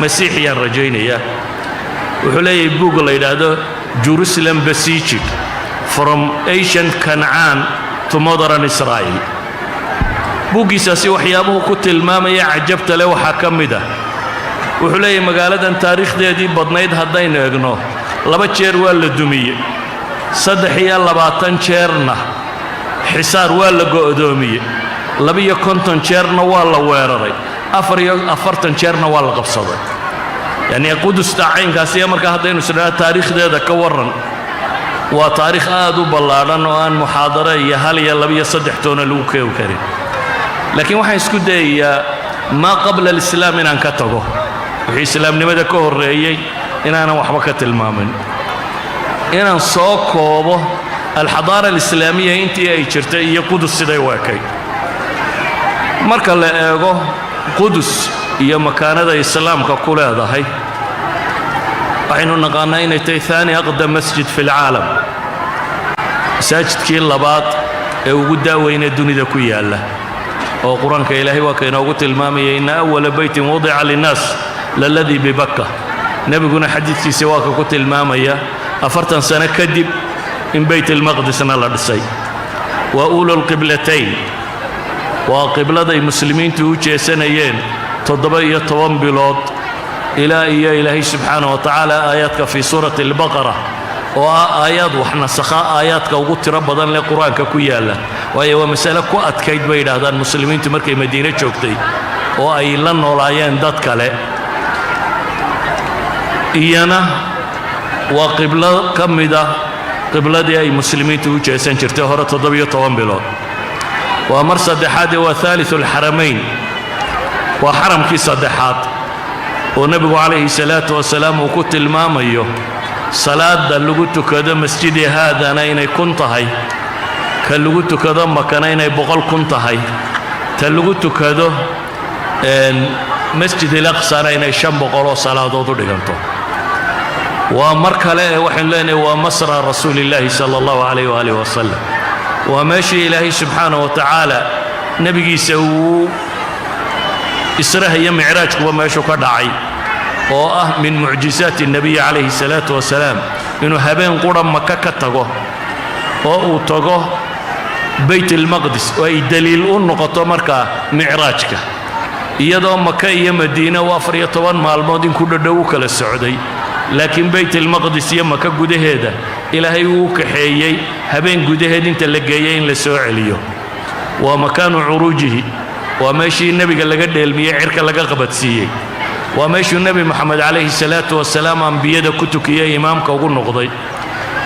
مسيحيا رجينيا وحلي بوغل يدادو Jerusalem besieged from ancient Canaan to modern Israel buugiisaasi waxyaabuhu ku tilmaamaya cajabta leh waxa kamida wuxuu leeyahay magaaladan taariikhdeedii badnayd haddaynu eegno 2 jeer waa la dumiyay 23 jeerna xisaar waa la go'doomiyay 250 jeerna waa la weeraray 44 jeerna waa la qabsaday yani qudus tacaynkaasi marka haddaynu isna taariikhdeeda ka waran waa taariikh aad u ballaaran oo aan muxaadaro iyo hal iyo 2 iyo 3 toona lagu keewi karin laakiin waxaan isku dayayaa ma qabla al-islaam inaan ka tago wixii islaamnimada ka horeeyay inaanan waxba ka tilmaamin inaan soo koobo al-xadaara al-islaamiyya intii ay jirtay iyo qudus siday waakay marka la eego qudus iyo makaanada islaamka ku leedahay waxaynu naqaanaa inay tahay ثاني أقدم مسجد في العالم masaajidkii labaad ee ugu daaweyna dunida ku yaala oo quraanka ilaahay waa ka inoogu tilmaamay in awwala baytin wadi'a linnas lalladhi bi Bakka nabiguna xadiiskiisa waa ka ku tilmaamaya 40 sano kadib in bayt al-maqdisna la dhisay wa ulul qiblatayn waa qiblada ay muslimiintu u jeesanayeen 17 bilood ilaa iyo ilaahay subhanahu wa ta'ala aayaadka fi suurati al-baqara oo aayaad wax nasakha aayaadka ugu tiro badan ee quraanka ku yaala waayo waa mas'ala ku adkayd bay yiraahdaan muslimiintu markay Madiina joogtay oo ay la noolaayeen dad kale iyana waa qibla kamida qibladii ay muslimiintu u jeesan jirtay hore 17 bilood waa mar saddexaad waa thalithul haramayn waa haramkii saddexaad oo nabigu calayhi salaatu wasalaam uu ku tilmaamayo salaada lagu tukado masjidi haadana inay kun tahay ka lagu tukado makana inay 100 kun tahay ta lagu tukado masjid al-aqsa inay 500 oo salaadood u dhiganto waa mar kale waxaan leenahay waa masra rasuulillahi sallallahu alayhi wa alihi wasallam waa meeshii ilaahay subhanahu wa ta'ala nabigiisa uu israha iyo mi'raajku meeshu ka dhacay oo ah min mu'jizaati nabiy alayhi salatu wasalaam inuu habeen quran Makka ka tago oo uu tago bayt al-maqdis oo ay daliil u noqoto marka mi'raajka iyadoo Makka iyo Madiina waa 14 maalmood in ku dhadhow kala socday laakiin bayt al-maqdis iyo Makka gudaheeda ilaahay uu kaxeeyay habeen gudaheed inta la geeyay in la soo celiyo waa makaanu uruujihi waa meeshii nabiga laga dheelmiyay cirka laga qabadsiiyay waa meeshii nabi Muhammad alayhi salatu wasalaam anbiyada ku tukiyay imaamka ugu noqday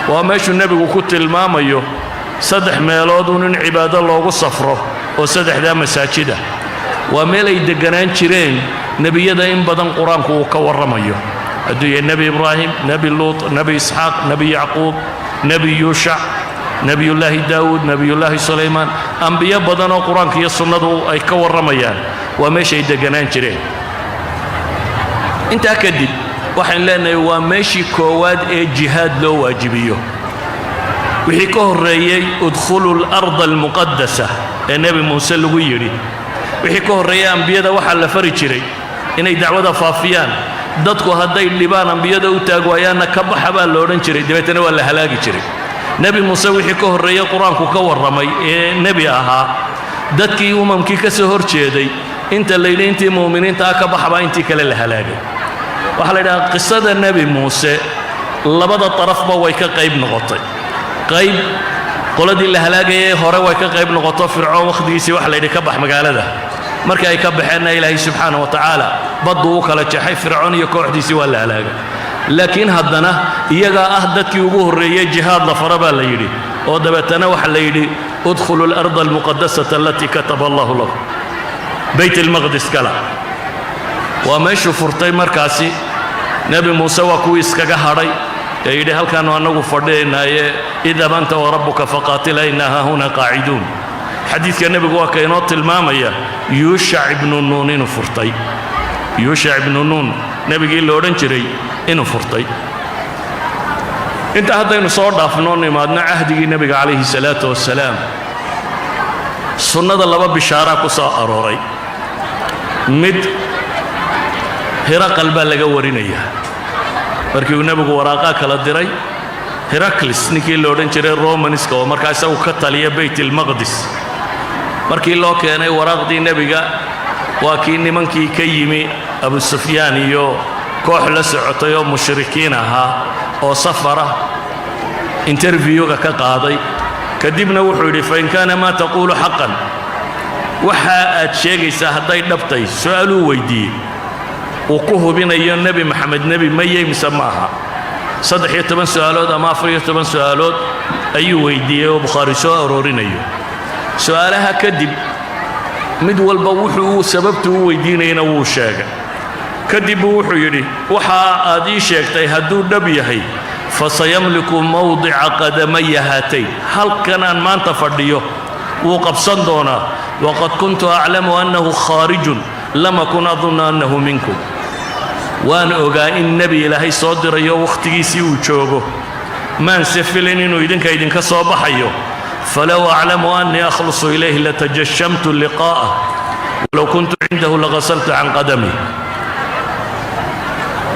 waa meeshii nabigu ku tilmaamayo 3 meelood in cibaado loogu safro oo 3da masaajida waa meel ay deganaan jireen nabiyada in badan quraanku uu ka waramayo adduunye nabi Ibrahim nabi Lut nabi Ishaq nabi Yaqub nabi Yusha nabi Allah Daawud nabi Allah Sulaiman anbiya badan oo quraanka iyo sunnadu ay ka waramayaan waa meeshii ay deganaan jireen inta kadib waxaan leenahay waa meeshii koowaad ee jihaad loo waajibiyo wixii ka horeeyay udkhulul ard al-muqaddasa ee nabi Muuse lagu yiri wixii ka horeeyay anbiyada waxa la fari jiray inay dacwada faafiyaan dadku hadday dhibaan anbiyada u taagwaayaan ka baxa baa loo oran jiray dibeetana waa la halaagi jiray nabi Muuse wixii ka horeeyay quraanku ka waramay ee nabi ahaa dadkii umamkii ka soo horjeeday inta leeyahay muuminiinta ka baxba intii kale la halaagay waxa la yiraahdaa qisada nabi Muuse labada tarafba way ka qayb noqotay qayb qoladii la halaagay hore way ka qayb noqoto fircoon waqtigiisii waxa la yiraahdaa ka bax magaalada marka ay ka baxeen ilaahay subhanahu wa ta'ala badu kala jaxay fircoon iyo kooxdiisii waa la halaagay laakiin haddana iyaga ah dadkii ugu horeeyay jihaad la faraba la yiri oo dabeetana waxa la yiri udkhulul ard al-muqaddasata allati kataba Allahu lakum bayt al-maqdis kala waa meeshu furtay markaasi nabi Muuse waa ku iskaga haray yiri halkaan anagu fadheenaye idha anta wa rabbuka faqatila innaha huna qa'idun xadiiska nabigu waa ka inoo tilmaamaya Yusha ibn Nun inuu furtay Yusha ibn Nun nabigii la oran jiray inuu furtay inta haddaynu soo dhaafno nimaadna ahdigii nabiga calayhi salaatu wasalaam sunnada laba bishaara ku soo arooray mid هرقل baa laga warinaya markii uu nabigu waraaqa kala diray Heraclius ninkii loo dhan jiray Romanska oo markaas uu ka taliya Bayt al-Maqdis markii loo keenay waraaqdii nabiga waa kii nimankii ka yimi Abu Sufyaan iyo koox la socotay oo mushrikiin ahaa oo safara interviewga ka qaaday kadibna wuxuu yidhi fa in kaana maa taquulu xaqan waxa aad sheegaysaa hadday dhabtay su'aaluu weydiiyey uu ku hubinayo nebi maxamed nebi mayey mise maaha 13 su'aalood ama 14 su'aalood ayuu weydiiyey oo Bukhaari soo aroorinayo su'aalaha kadib mid walba wuxuu sababtu u weydiinayna wuu sheegay kadib wuxuu yidhi waxa aad ii sheegtay hadduu dhab yahay فسيملك موضع قدمي هاتين هل كان ما أنت فرديه وقبصن دونا وقد كنت أعلم أنه خارج لم أكن أظن أنه منكم وأن أقا النبي لهي صدر يو وقتي سيوشوغو ما نسفلين إنه يدنك صباح يو فلو أعلم أني أخلص إليه لتجشمت اللقاء ولو كنت عنده لغسلت عن قدمي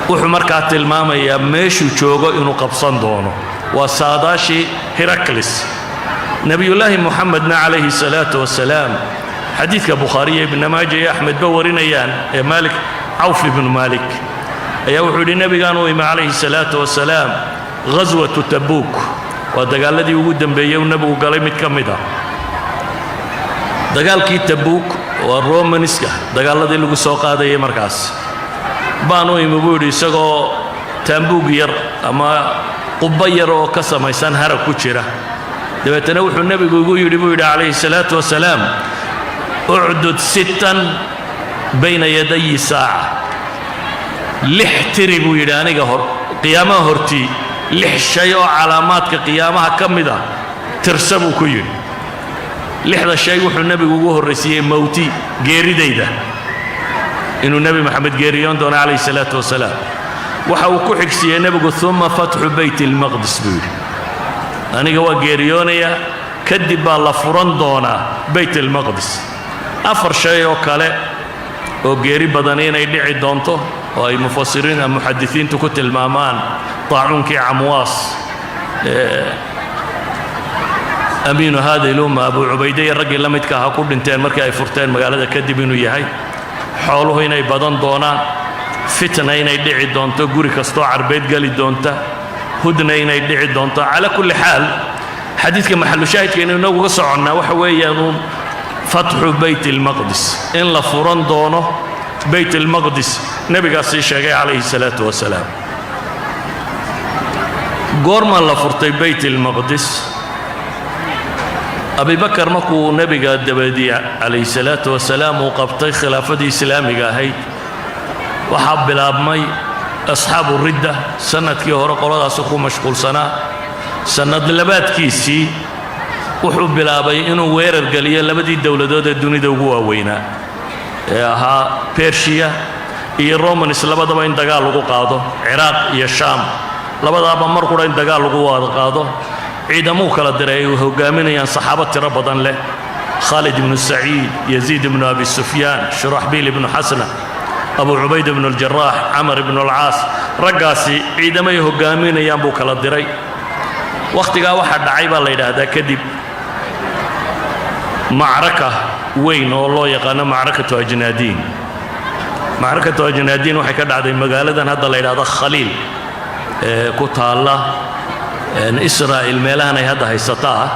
wuxuu markaa tilmaamayaa meeshuu joogo inuu qabsan doono waa saadaashii Heraclius nabiyullaahi muxamedna calayhi salaatu wasalaam xadiidka bukhaari iyo ibn maaja iyo axmed ba warinayaan ee maalik cawf ibn maalik ayaa wuxuu yidhi nabigaan u imi calayhi salaatu wasalaam ghaswatu tabuuk waa dagaaladii ugu dambeeyey uu nabigu galay mid ka mid ah dagaalkii tabuuk waa Romanska dagaaladii lagu soo qaadayay markaas baanu imubuudi isagoo taambuug yar ama qubba yar oo ka samaysan harag ku jira dabeetana wuxuu nabigu ugu yidhi buu yidhi calayhi salaatu wasalaam ucdud sittan bayna yaday saaca lix tiri buu yidhi aniga qiyaamaha hortii lix shay oo calaamaadka qiyaamaha ka mid ah tirsa buu ku yidhi lixda shay wuxuu nabigu ugu horraysiiyey mawti geeridayda إنه النبي محمد جيريون دون عليه الصلاة والسلام وحاو كحكسي نبي ثم فتح بيت المقدس بيقول أنا جوا جيريونيا كدب الله فرن دونا بيت المقدس أفر شيء وكله وجيري بدنين يدعي دونته وأي مفسرين المحدثين تكت المامان طاعون كي عمواس أمين هذا الأمة أبو عبيدة الرجل لم يتكهى كل انتين مركا يفرتين مقالة كدب إنه يهي xooluhu inay badan doonaan fitna inay dhici doonto guri kastoo carbeed gali doonta hudna inay dhici doonto ala kulli xaal xadiidka maxallu shaahidka inuu nagu ka soconnaa waxa weeyaan fatxu bayt al-maqdis in la furan doono bayt al-maqdis nabigaasi sheegay calayhi salaatu wasalaam goorma la furtay bayt al-maqdis أبي بكر مكو نبي الدبدي عليه الصلاة والسلام وقبطي خلافة إسلامية هاي وحب الأبمي أصحاب الردة سنة كي هو قرأ سكو مشغول سنة دلبات كيسي وحب الأبي إنه وير القليل لبدي الدولة دود الدنيا دوجوا وينا ها بيرشيا الرومان إسلام بدأ إن دجالو قاضو عراق يا الشام لبدأ بمر قرأ إن دجالو قاضو ciidamo kala diray oo hogaaminayaan saxaabad tiro badan leh Khalid ibn Sa'id Yazid ibn Abi Sufyan Shurahbil ibn Hasna Abu Ubayd ibn al-Jarrah Amr ibn al-As ragaasi ciidamay hogaaminayaan buu kala diray waqtiga waxa dhacay baa la yiraahdaa kadib معركة weyn oo loo yaqaan معركة أجنادين معركة أجنادين waxay ka dhacday magaaladan hadda la yiraahdo Khalil ku taala إسرائيل ميلان هذا هيستطاع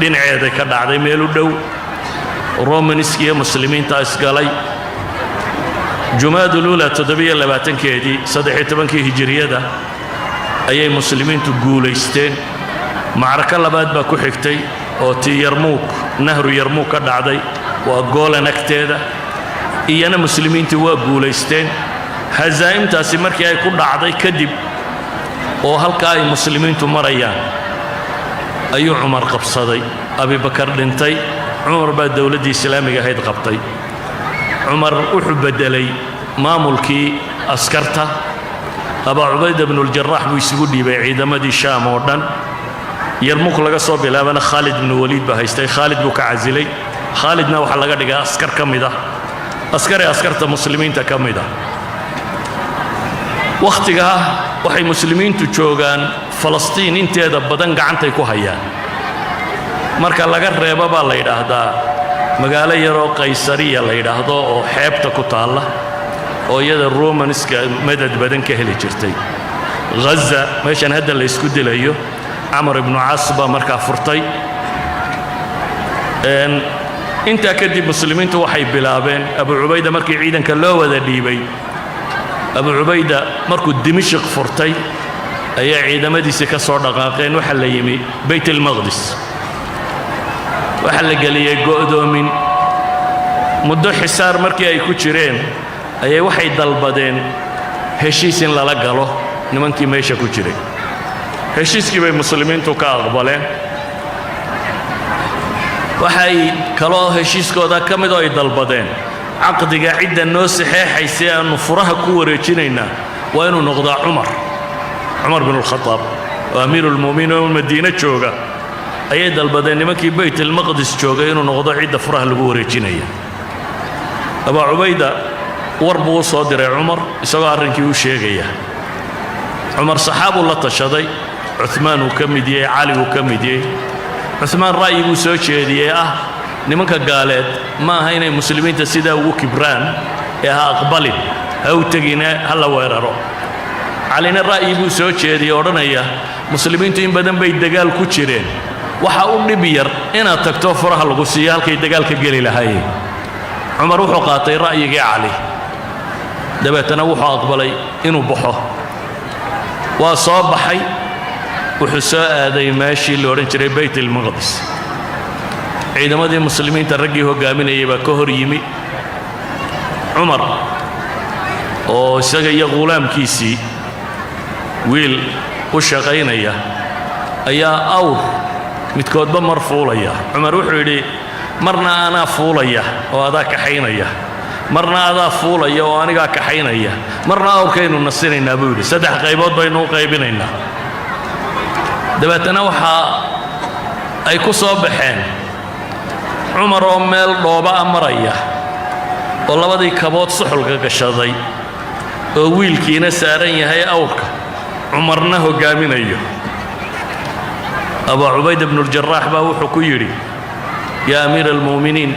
دين عيد كذا عدي ميلو دو رومانسكية مسلمين تاسقالي جماد الأولى تدبير لباتن كيدي صدحي تبنكي هجرية ده أي مسلمين تقول يستين معركة لبات باكو حكتي أو تي يرموك نهر يرموك كذا عدي وأقول نكتة إيانا مسلمين تقول يستين هزايم تاسمر كي يكون عدي كذب oo halka ay muslimiintu marayaan ayuu Umar qabsaday Abi Bakar dhintay Umar baa dawladda islaamiga ahayd qabtay Umar wuxuu bedelay maamulkii askarta Abu Ubayd ibn al-Jarrah buu isugu dhiibay ciidamadii Shaam oo dhan Yarmuk laga soo bilaabana Khalid ibn Walid baa haystay Khalid buu ka cazilay Khalidna waxa laga dhigay askar kamid ah askarta muslimiinta kamid ah wakhtigaa waxay muslimiintu joogaan falastiin inteeda badan gacantay ku hayaan marka laga reebo baa la yidhaahdaa magaalo yaroo qaysariya la yidhaahdo oo xeebta ku taalla oo iyada romanska madad badan ka heli jirtay ghaza meeshan hadda la isku dilayo camar ibnu caas baa markaa furtay intaa kadib muslimiintu waxay bilaabeen abu cubayda markii ciidanka loo wada dhiibay abu cubayda markuu dimashq furtay ayaa ciidamadiisii ka soo dhaqaaqeen waxa la yimi bayt almaqdis waxa la geliyay go'doomin muddo xisaar markii ay ku jireen ayay waxay dalbadeen heshiis in lala galo nimankii meesha ku jiray heshiiskii bay muslimiintu ka aqbaleen waxay kaloo heshiiskooda ka mid oo ay dalbadeen caqdiga cidda noo saxeexaysay aanu furaha ku wareejinaynaa waa inuu noqdaa cumar bin alkhataab oo amiirulmu'miniin oo madiina jooga ayay dalbadeen nimankii bayt almaqdis joogay inuu noqdo cidda furaha lagu wareejinaya abaa cubayda war buu u soo diray cumar isagoo arrinkii u sheegaya cumar saxaabuu la tashaday cumaan uu ka mid yahay cali uu ka mid yahay cumaan ra'yiguu soo jeediyey ah nimanka gaaleed ma aha inay muslimiinta sidaa ugu kibraan ee ha aqbalin ha u tegine ha la weeraro calina ra'yi buu soo jeediyey odhanaya muslimiintu in badan bay dagaal ku jireen waxa u dhib yar inaad tagto furaha lagu siiyo halkay dagaalka geli lahaayeen cumar wuxuu qaatay ra'yigii cali dabeetana wuxuu aqbalay inuu baxo waa soo baxay wuxuu soo aaday meeshii la odhan jiray bayt almaqdis ciidamadii muslimiinta raggii hogaaminayay baa ka hor yimi cumar oo isaga iyo ghulaamkiisii wiil u shaqaynaya ayaa awr midkoodba mar fuulaya cumar wuxuu yidhi marna anaa fuulaya oo adaa kaxaynaya marna adaa fuulaya oo anigaa kaxaynaya marna awrkaynu nasinaynaa buu yidhi saddex qaybood baynu u qaybinaynaa dabeetana waxa ay ku soo baxeen cumar oo meel dhooba maraya oo labadii kabood suxulka gashaday oo wiilkiina saaran yahay awrka cumarna hogaaminayo abaa cubayda bnu ljaraax baa wuxuu ku yidhi yaa amiira almu'miniin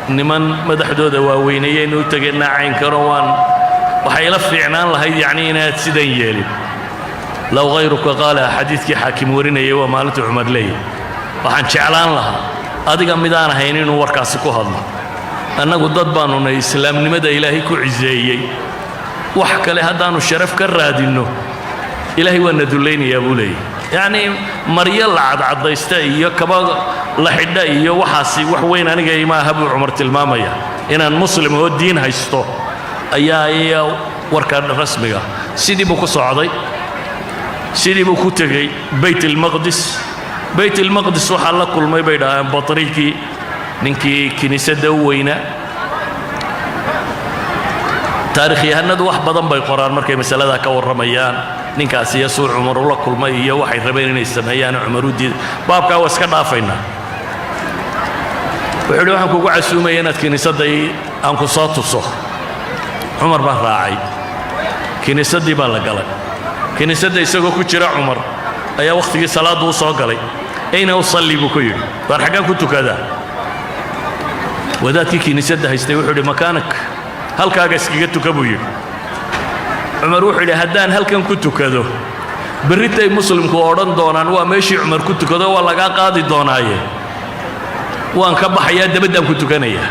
niman madaxdooda waaweyneeyeen u tegeennaa caynkano waxay la fiicnaan lahayd yacni inaad sidan yeelin low hayruka qaala xadiidkii xaakim warinayay waa maalintii cumar leeyahy waxaan jeclaan lahaa adiga midaan ahayn inuu warkaasi ku hadlo annagu dad baanu nahay islaamnimada ilaahay ku ciseeyey wax kale haddaannu sharaf ka raadinno ilaahay waa na dullaynayaa buu leeyahy yacnii maryo la cadcadaysta iyo kaba la xidha iyo waxaasi wax weyn aniga ima aha buu cumar tilmaamaya inaan muslim oo diin haysto ayaa warka rasmiga sidii buu ku socday sidii buu ku tegey bayt almaqdis bayt almaqdis waxaa la kulmay bay dhahaan batriikii ninkii kiniisadda u weynaa taarikhyahanadu wax badan bay qoraan markay masaladaa ka warramayaan ninkaas iyo suu cumar ula kulmay iyo waxay rabeen inay sameeyaan cumar u diiday baabkaa waa iska dhaafaynaa wuxuu yidhi waxaan kugu casuumaya inaad kiniisadda aan ku soo tuso cumar baa raacay kiniisaddii baa la galay kiniisadda isagoo ku jira cumar ayaa wakhtigii salaaddu u soo galay ayna usalli buu ku yidhi waar xaggaan ku tukadaa wadaadkii kiniisadda haystay wuxuu yidhi makaanak halkaaga iskaga tuka buu yidhi cumar wuxuu yidhi haddaan halkan ku tukado berritay muslimku odhan doonaan waa meeshii cumar ku tukado waa lagaa qaadi doonaaye waan ka baxayaa dabaddaan ku tukanayaa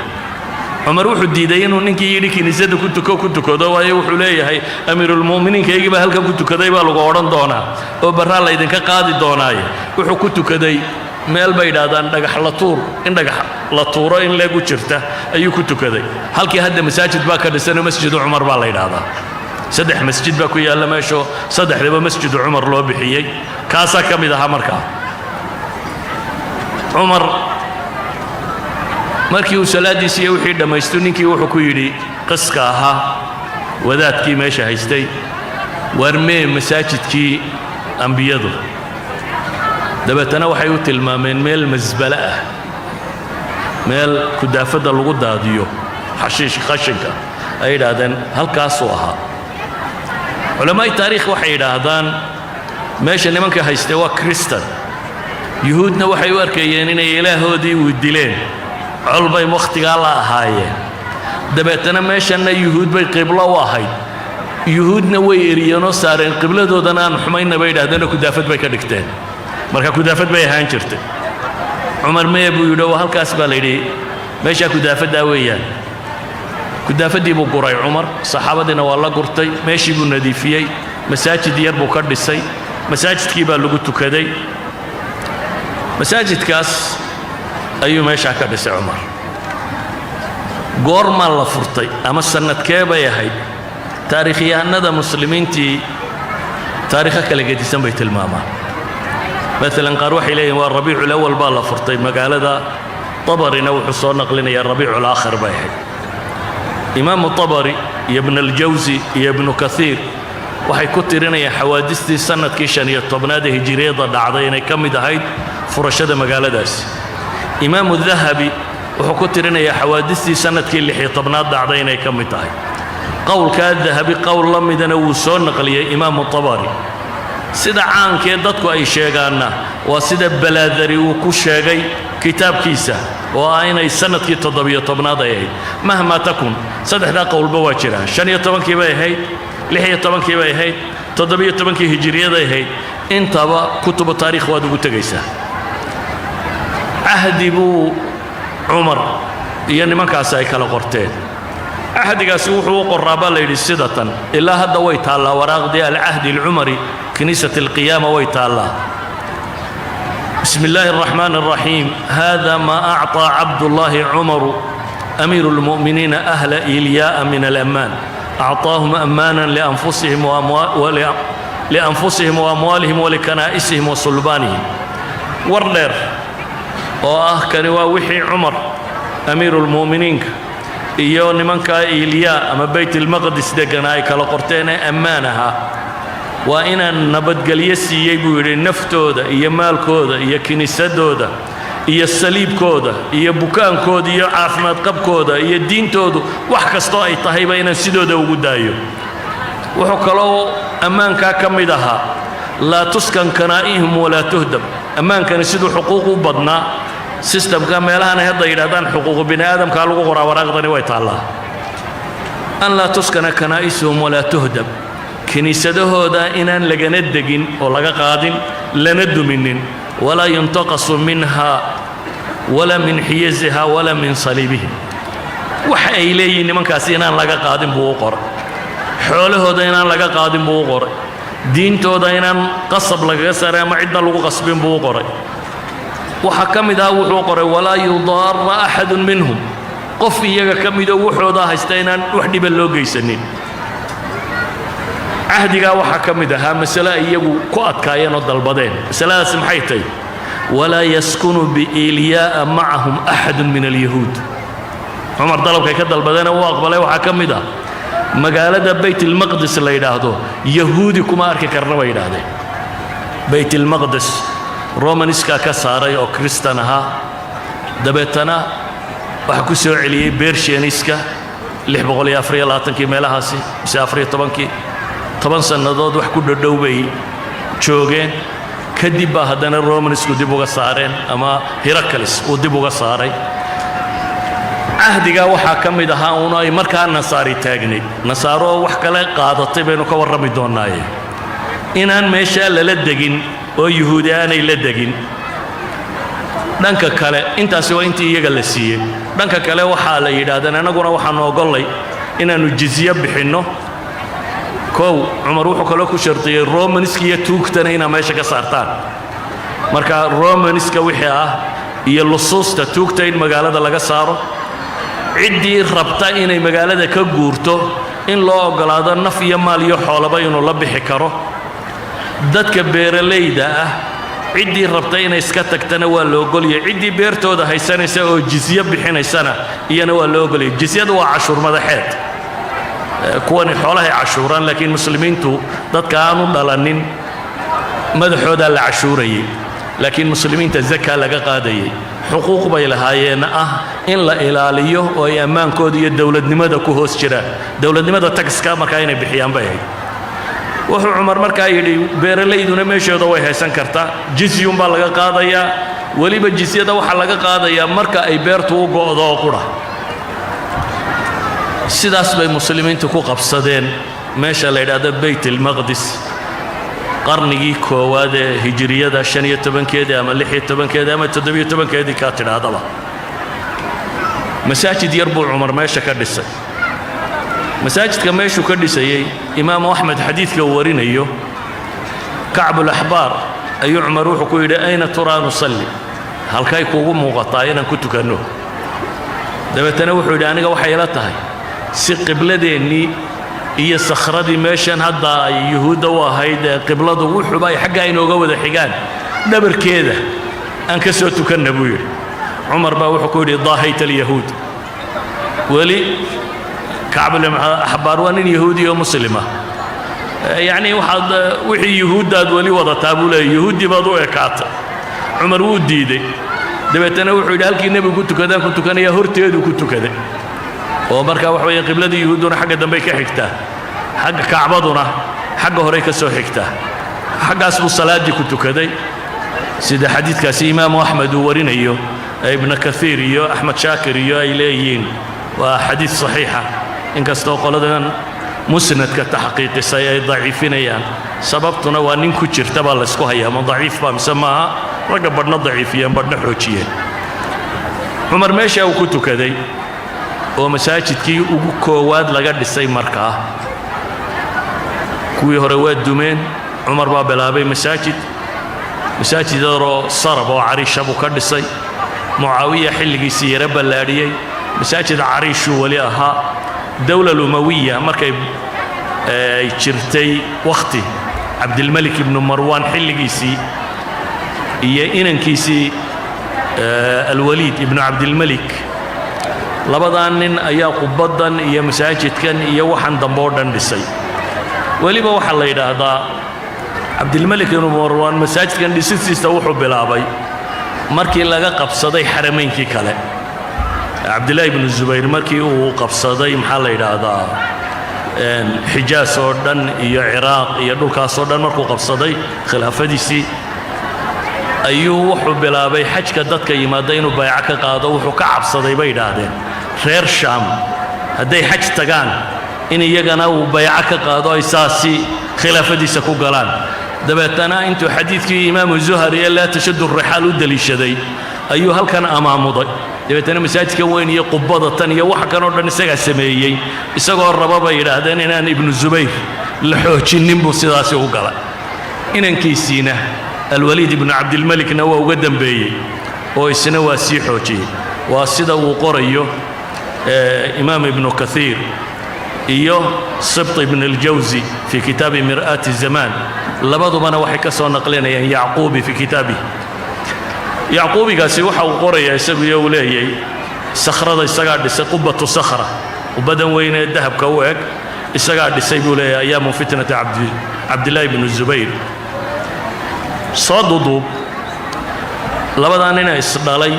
cumar wuxuu diiday inuu ninkii yidhi kiniisadda ku tukado waayo wuxuu leeyahay amiirulmu'miniinkaygii baa halkan ku tukaday baa lagu odhan doonaa oo barraa laydinka qaadi doonaaye wuxuu ku tukaday meel bay yidhaahdaan dhagax la tuur in dhagax la tuuro in leegu jirta ayuu ku tukaday halkii hadda masaajid baa ka dhisanoo masjidu cumar baa la yidhaahdaa saddex masjid baa ku yaalla meesho saddexdaba masjidu cumar loo bixiyey kaasaa ka mid ahaa markaa cumar markii uu salaaddiisi iyo wixii dhammaystu ninkii wuxuu ku yidhi qiska ahaa wadaadkii meesha haystay waarmee masaajidkii ambiyadu dabeetana waxay u tilmaameen meel masbale ah meel kudaafadda lagu daadiyo xashiish qashinka ay yidhaahdeen halkaasuu ahaa علماء التاريخ waxay yiraahdaan meesha nimanka haystay waa Kristan yuhuudna waxay u arkayeen inay ilaahoodii u dileen colbay waqtiga la ahaayeen dabeetana meeshana yuhuud bay qiblo u ahayd yuhuudna way eriyano saareen qibladoodana aan xumayna bay yiraahdeen ku daafad bay ka dhigteen marka ku daafad bay ahaan jirtay Umar mee buu yidhi halkaas baa la yidhi meesha ku daafada weeyaan ku daafadii buu guray Umar saxaabadina waa la gurtay meeshii buu nadiifiyay masaajid yar buu ka dhisay masaajidkii baa lagu tukaday masaajidkaas ayuu meesha ka dhisay Umar goorma la furtay ama sanadkee bay ahayd taariikhyahanada muslimiintii taariikha kala gedisan bay tilmaamaan مثلا قال وحي لي والربيع الأول بالا فرطي مقالة طبري نوح صور نقلنا يا الربيع الآخر بايحي إمام الطبري يا ابن الجوزي يا ابن كثير وحي كترنا يا حوادثتي سنة كيشان يطبناده هجريضة دعضينا كم دهيد فرشد مقالة داس إمام الذهبي وحي كترنا يا حوادثتي سنة كي اللي حيطبناد دعضينا كم دهيد قول كالذهبي قول لم يدنو صور نقل يا إمام الطبري sida caankee dadku ay sheegaana waa sida balaadari uu ku sheegay kitaabkiisa oo aynay sanadkii 17aad ay ahayd mahma takun saddexda qowlba waa jiraan 15kii bay ahayd 16kii bay ahayd 17kii hijriyada ahayd intaba kutuba taariikh waad ugu tagaysaa ahdi buu Umar iyo nimankaas ay kala qorteen ahdigaasi wuxuu qoraaba la yidhi sidatan ilaa hadda way taala waraaqdi al-ahdi al-umari كنيسة القيامة ويتالله بسم الله الرحمن الرحيم هذا ما أعطى عبد الله عمر أمير المؤمنين أهل إيلياء من الأمان أعطاهم أمانا لأنفسهم وأموالهم ولكنائسهم وصلبانهم ورلير كان وحي عمر أمير المؤمنين إيوني منك إيلياء أما بيت المقدس دقناي كالقرتين أمانها وإن نبتقليه siiyay buu yiri naftooda iyo maalkooda iyo kiniisadooda iyo saliibkooda iyo bukaankooda iyo caafimaad qabkooda iyo diintooda wax kasto ay tahay inaan sidooda ugu daayo wuxuu kaloo ammaanka kamid ahaa la tuskan kanaa'ihum wala tuhdam ammaankan sidoo xuquuq u badnaa systemka meelahan hadda yiraahdaan xuquuq bini aadamka lagu qoraa waraaqdani way taalaa an la tuskana kanaa'isuhum wala tuhdam كنيسدهودا إنان لغنا دغين أو لغا قادين لنا دمنين ولا ينتقص منها ولا من حيزها ولا من صليبهم وحي إليه نمان كاسي إنان لغا قادين بوقر حولهودا إنان لغا قادين بوقر دين تودا إنان قصب لغا سارا ما عدنا لغو قصبين بوقر وحكم دا وحوقر ولا يضار أحد منهم قف إياغا كم دا وحودا هستينان وحدي بلوغيسنين عهدك وحكمدها مسألة يجو قات كائن الضلبدين مسألة سمحيتي ولا يسكن بإيلياء معهم أحد من اليهود عمر ضرب كذا البدن وأقبله وحكمدها مقالة بيت المقدس اللي يدهده يهودي كما أرك كرنوا يدهده بيت المقدس رومانيسكا كسارة أو كريستانها دبتنا وحكوسوا عليه بيرشيانيسكا اللي بقول يا أفريقيا لا تنكي ملهاسي بس أفريقيا طبعا كي 10 sanadood wax ku dhadhowbay joogeen kadib ba hadana Romanisku dib uga saareen ama Heracles uu dib uga saaray ahdiga waxa kamid ahaa oo ay markaa nasaari taagnay nasaaro wax kale qaadatay baynu ka warrami doonaaye inaan meesha la degin oo yahuudiyaanay la degin dhanka kale intaas waa intii iyaga la siiyay dhanka kale waxa la yiraahdaa anaguna waxaan ogolay inaanu jizya bixino كو عمر وحو كلو كشرطي رومانسكي توكتنا هنا ماشي كسارتان مركا رومانسكا وحي هي اللصوص توكتين مقالة لغا سارو عدي ربطا إني مقالة كغورتو إن لو قلادا نفي ماليو حولبا ينو لبحي كارو دادك بيرليدا عدي ربطا إني اسكتك تنوى لو قولي عدي بيرتو دا هايساني ساو جزية بحين هايسانا ينوى لو قولي جزية دوا 10 مدحيت كوني حولها عشوران لكن مسلمين تو ضد كانوا ضلنين مدحودا العشوري لكن مسلمين تزكى لقى قادي حقوق بيلهايين إن لا إلاليه ويأمان كودي الدولة لماذا كهوس جرا دولة لماذا تكسكا مكاين بحيان بيه wuxuu cumar markaa yidhi beeralayduna meeshooda way haysan kartaa jizyun baa laga qaadayaa weliba jizyada waxaa laga qaadayaa marka ay beertu u go'do oo qudha sidaas bay muslimiintu ku qabsadeen meesha la yidhaahdo bayt almaqdis qarnigii koowaad ee hijriyada 15keedii ama 16keedii ama 17keedii ka tidhaahdaba masaajid yar buu cumar meesha ka dhisay masaajidka meeshuu ka dhisayey imaamu axmed xadiidka uu warinayo kacbulaxbaar ayuu cumar wuxuu ku yidhi ayna turaa nusalli halkay kuugu muuqataa inaan ku tukanno dabeetana wuxuu yidhi aniga waxay ila tahay si qibladeennii iyo sakhradii meeshan hadda ay yuhuudda u ahayd ee qibladu wuxuuba ay xagga inooga wada xigaan dhabarkeeda aan ka soo tukanna buu yidhi cumar baa wuxuu ku yidhi daahayta alyahuud weli kacbulaxbaar waa nin yahuudi oo muslima yacni waxaad wixii yuhuuddaad weli wadataa buu leeyay yuhuuddii baad u ekaatay cumar wuu diiday dabeetana wuxuu yidhi halkii nebigu ku tukadaan ku tukanaya horteeduu ku tukaday oo markaa waxa weeye qibladii yuhuudduna xagga dambey ka xigtaa xagga kacbaduna xagga horey ka soo xigtaa xaggaas buu salaaddii ku tukaday sida xadiidkaasi imaamu axmed uu warinayo ibnu kathiir iyo axmed shaakir iyo ay leeyihiin waa xadiid saxiixa inkastoo qoladan musnadka taxqiiqisay ay daciifinayaan sababtuna waa nin ku jirta baa laysku hayaa ma daciif baa mise maaha ragga badhna daciifiyeen badhna xoojiyeen cumar meesha uu ku tukaday oo masaajidkii ugu koowaad laga dhisay markaa kuwii hore waa dumeen cumar baa bilaabay masaajid yaroo sarab oo cariisha buu ka dhisay mucaawiya xilligiisii yara ballaadhiyey masaajid cariishuu weli ahaa dawla lumawiya markay ay jirtay wakhti cabdilmalik ibnu marwaan xilligiisii iyo inankiisii alwaliid ibnu cabdilmalik labadan nin ayaa qubaddan iyo masaajidkan iyo waxan dambe oo dhan dhisay weliba waxaa la yidhaahdaa cabdilmalik ibnu marwaan masaajidkan dhisistiisa wuxuu bilaabay markii laga qabsaday xarameynkii kale cabdillaahi ibnu zubayr markii uu qabsaday maxaa la yidhaahdaa xijaas oo dhan iyo ciraaq iyo dhulkaas oo dhan markuu qabsaday khilaafadiisii ayuu wuxuu bilaabay xajka dadka yimaada inuu bayco ka qaado wuxuu ka cabsaday bay yidhaahdeen reer shaam hadday xaj tagaan in iyagana uu bayco ka qaado ay saasi khilaafadiisa ku galaan dabeetana intuu xadiidkii imaamu zuhari ee laa tashaddu rixaal u daliishaday ayuu halkan amaamuday dabeetana masaajidka weyn iyo qubbada tan iyo waxa kanoo dhan isagaa sameeyey isagoo raba bay yidhaahdeen inaan ibnu zubayr la xoojinnin buu sidaasi u galay inankiisiina alwaliid ibnu cabdilmalikna waa uga dambeeyey oo isna waa sii xoojiyey waa sida uu qorayo imaam ibnu kathiir iyo sibt ibn aljawsi fii kitaabi mir'aati zamaan labadubana waxay ka soo naqlinayaan yacquubi fii kitaabihi yacquubigaasi waxa uu qorayaa isagu iyo uu leeyay sakhrada isagaa dhisay qubbatu sakhra qubbadan weyn ee dahabka u eg isagaa dhisay buu leeyahay ayaamu fitnati cabdillaahi ibnu zubayr soo duduub labadaa nina isdhalay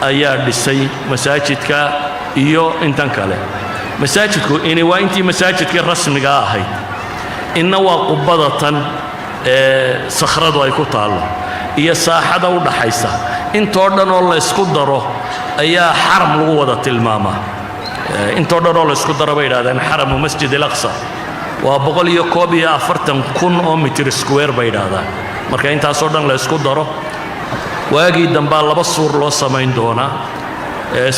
ayaa dhisay masaajidka iyo intan kale masaajidku ini waa intii masaajidkii rasmiga ahayd inna waa qubbada tan ee sakhradu ay ku taallo iyo saaxada u dhaxaysa intoo dhan oo la isku daro ayaa xaram lagu wada tilmaamaa intoo dhan oo la isku daro bay yidhahdeen xaramu masjid alaqsa waa 141,000 oo mitir square bay yidhaahdaan marka intaasoo dhan la isku daro waagii dambaa laba suur loo samayn doonaa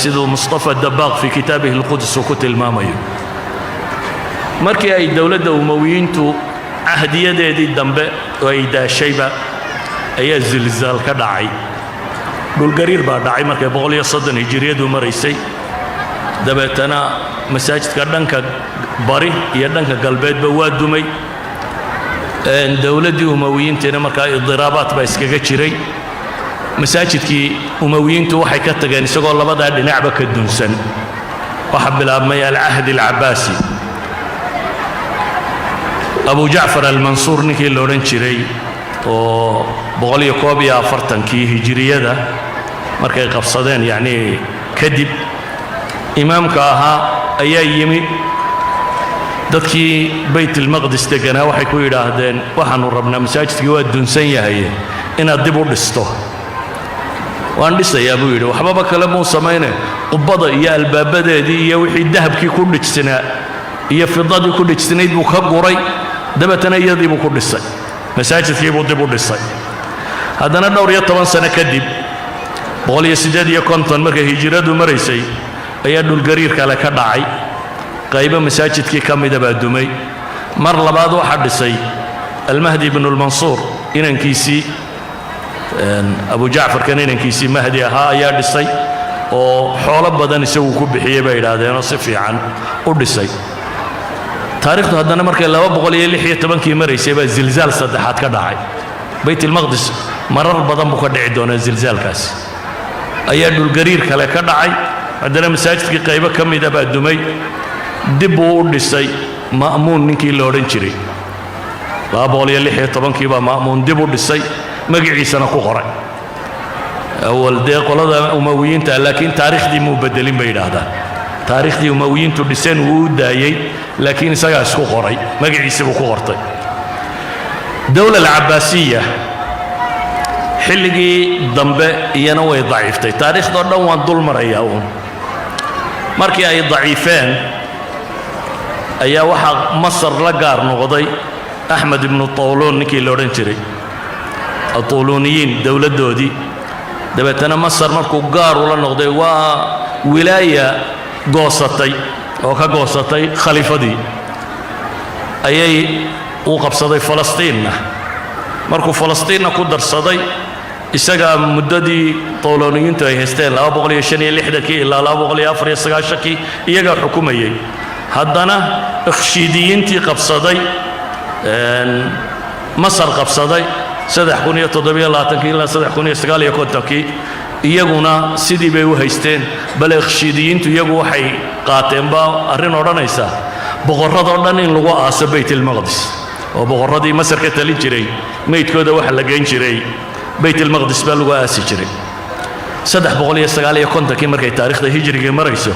siduu mustafa dabaaq fii kitaabihi alqudus uu ku tilmaamayo markii ay dowladda umawiyiintu cahdiyadeedii dambe oo ay daashayba ayaa zilzaal ka dhacay dhulgariir baa dhacay markay 130 hijriyadu maraysay dabeetana masaajidka dhanka bari iyo dhanka galbeedba waa dumay dowladdii umawiyiintiina markaa idiraabaad baa iskaga jiray masaajidkii umawiyiintu waxay ka tageen isagoo labadaa dhinacba ka dunsan waxaa bilaabmay alcahdi alcabaasi abu jacfar almansuur ninkii la odhan jiray oo 141kii hijriyada markay qabsadeen yacnii kadib imaamka ahaa ayaa yimi dadkii bayt almaqdis deganaa waxay ku yidhaahdeen waxaanu rabnaa masaajidkii waa dunsan yahay inaad dib u dhisto waan dhisayaa buu yidhi waxbaba kale muu samayne qubbada iyo albaabadeedii iyo wixii dahabkii ku dhijsanaa iyo fidadii ku dhijsanayd buu ka guray dabeetana iyadii buu ku dhisay masaajidkii buu dib u dhisay haddana dhowr iyo 10 sano kadib 158 markay hijradu maraysay ayaa dhulgariir kale ka dhacay qaybo masaajidkii ka mida baa dumay mar labaad waxaa dhisay almahdi ibn almansuur inankiisii abu jacfar kan inankiisii mahdi ahaa ayaa dhisay oo xoolo badan isagu ku bixiyey bay yidhaahdeenoo si fiican u dhisay taariikhdu haddana markay 216 maraysay baa zilzaal saddexaad ka dhacay bayt almaqdis marar badan buu ka dhici doonaa zilzaalkaasi ayaa dhulgariir kale ka dhacay haddana masaajidkii qaybo ka mida baa dumay dib buu u dhisay ma'muun ninkii la odhan jiray 216 baa ma'muun dib u dhisay magaciisana ku qoray awal dee qolada umawiyiinta laakiin taariikhdii muu bedelin bay yidhaahdaan taariikhdii umawiyiintu dhiseen wuu u daayey laakiin isagaa isku qoray magaciisii buu ku qortay dowla alcabaasiya xilligii dambe iyana way daciiftay taariikhdoo dhan waan dul marayaa uun markii ay daciifeen ayaa waxaa masar la gaar noqday axmed ibnu طawluun ninkii la odhan jiray aطuluuniyiin dowladdoodii dabeetana masar markuu gaar ula noqday waa wilaaya goosatay oo ka goosatay khaliifadii ayay uu qabsaday falastiinna markuu falastiinna ku darsaday isagaa muddadii طawluuniyiintu ay haysteen 256 ilaa 294 iyagaa xukumayay haddana ikhshiidiyiintii qabsaday masar qabsaday 3,720 ilaa 3,950 iyaguna sidii bay u haysteen bale ikhshiidiyiintu iyagu waxay qaateenba arrin odhanaysa boqorradoo dhan in lagu aaso bayt almaqdis oo boqorradii masar ka talin jiray meydkooda waxa la geyn jiray bayt almaqdis baa lagu aasi jiray 359 markay taariikhda hijriga marayso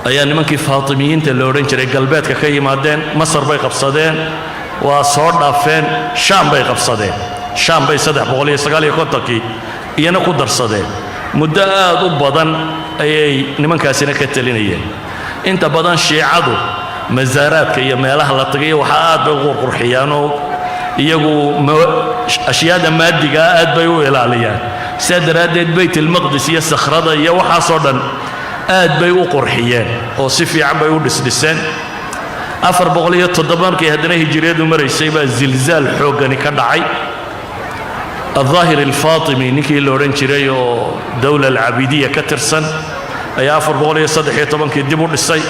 ayaa nimankii faatimiyiinta la odhan jiray galbeedka ka yimaadeen masar bay qabsadeen waa soo dhaafeen shaam bay qabsadeen shaam bay 359 iyana ku darsadeen muddo aad u badan ayay nimankaasina ka talinayeen inta badan shiicadu masaaraadka iyo meelaha la tagay waxa aad bay ugu qurxiyaanoo iyagu ashyaada maadiga aad bay u ilaaliyaan sidaa daraaddeed bayt almaqdis iyo sakhrada iyo waxaasoo dhan aad bay u qurxiyeen oo si fiican bay u dhisdhiseen 407 markii haddana hijriyadu maraysay baa zilzaal xooggani ka dhacay الظاهر الفاطمي نكي لورن جيري او دولة العبيدية كترسن اي 413 كي ديبو دساي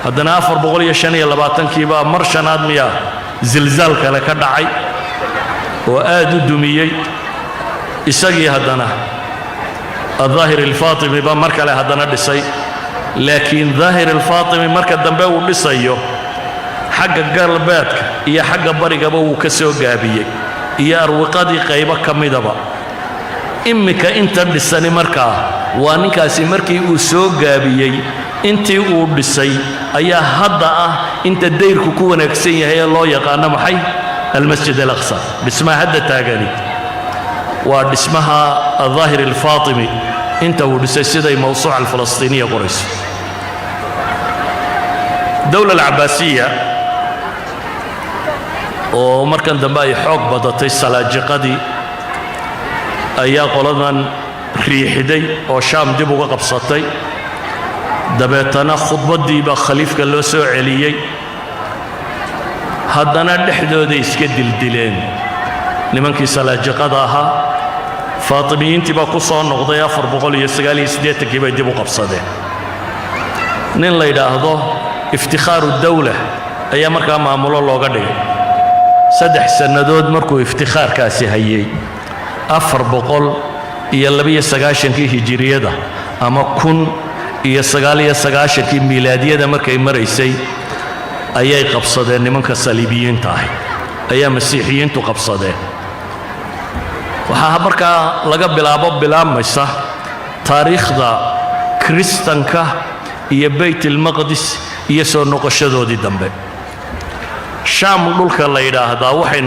هدنا 415 كي با مرشناد ميا زلزال كلا كدعي وآد دميي اسغي هدنا الظاهر الفاطمي با مركله هدنا دساي لكن ظاهر الفاطمي مركه دنبه و دسايو حق قلباتك يا حق بريغبا و كسو غابيي iyo arwaqadii qaybo ka midaba imika inta dhisani markaa waa ninkaasi markii uu soo gaabiyey intii uu dhisay ayaa hadda ah inta dayrku ku wanaagsan yahay loo yaqaan maxay almasjid al-aqsa dhismaha hadda taagani waa dhismaha al-zahir al-fatimi inta uu dhisay siday mawsuuc al-falastiniya qorayso dawla al-abbasiyya oo markan dambe ay xoog badatay salaajiqadii ayaa qoladan riixday oo shaam dib uga qabsatay dabeetana khudbadiiba khaliifka loo soo celiyey haddana dhexdooda iska dildileen nimankii salaajiqada ahaa faatimiyiintii baa ku soo noqday 489 bay dib u qabsadeen nin la yidhaahdo iftikhaaru dawla ayaa markaa maamulo looga dhigay 3 sannadood markuu iftikhaarkaasi hayay 492 hijriyada ama 1999 miilaadiyada markay maraysay ayay qabsadeen nimanka saliibiyiinta ah ayaa masiixiyiintu qabsadeen waxaa markaa laga bilaabmaysa taariikhda kristanka iyo bayt almaqdis iyo soo noqoshadoodii dambe shaam dhulka la yidhaahdaa waxay